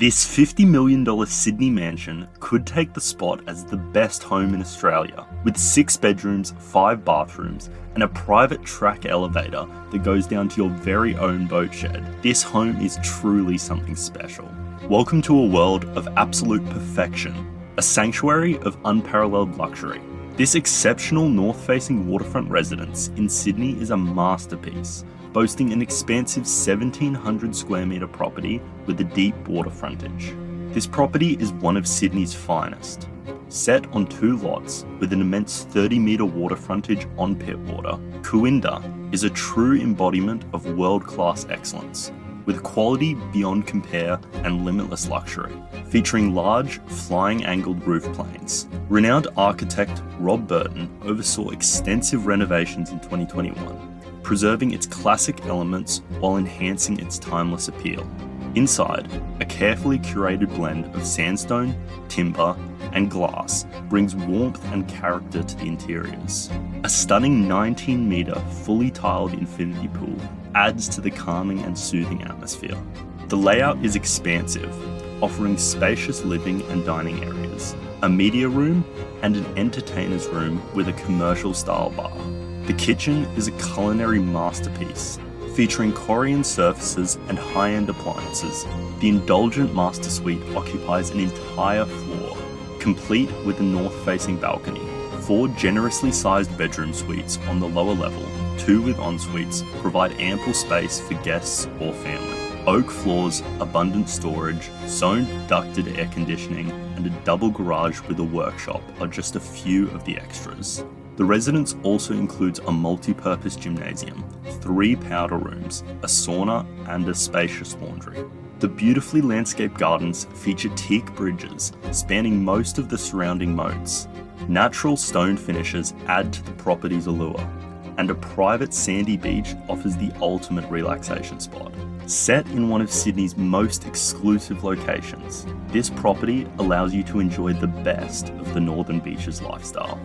This $50 million Sydney mansion could take the spot as the best home in Australia, with 6 bedrooms, 5 bathrooms, and a private track elevator that goes down to your very own boat shed. This home is truly something special. Welcome to a world of absolute perfection, a sanctuary of unparalleled luxury. This exceptional north-facing waterfront residence in Sydney is a masterpiece, boasting an expansive 1,700 square metre property with a deep water frontage. This property is one of Sydney's finest. Set on 2 lots with an immense 30-metre water frontage on Pittwater, Cooinda is a true embodiment of world-class excellence, with quality beyond compare and limitless luxury, featuring large, flying angled roof planes. Renowned architect Rob Burton oversaw extensive renovations in 2021, preserving its classic elements while enhancing its timeless appeal. Inside, a carefully curated blend of sandstone, timber, and glass brings warmth and character to the interiors. A stunning 19-metre fully tiled infinity pool adds to the calming and soothing atmosphere. The layout is expansive, offering spacious living and dining areas, a media room, and an entertainer's room with a commercial-style bar. The kitchen is a culinary masterpiece, featuring Korean surfaces and high-end appliances. The indulgent master suite occupies an entire floor, complete with a north-facing balcony. 4 generously sized bedroom suites on the lower level, 2 with en-suites, provide ample space for guests or family. Oak floors, abundant storage, zone ducted air conditioning, and a double garage with a workshop are just a few of the extras. The residence also includes a multi-purpose gymnasium, 3 powder rooms, a sauna, and a spacious laundry. The beautifully landscaped gardens feature teak bridges spanning most of the surrounding moats. Natural stone finishes add to the property's allure, and a private sandy beach offers the ultimate relaxation spot. Set in one of Sydney's most exclusive locations, this property allows you to enjoy the best of the Northern Beaches lifestyle.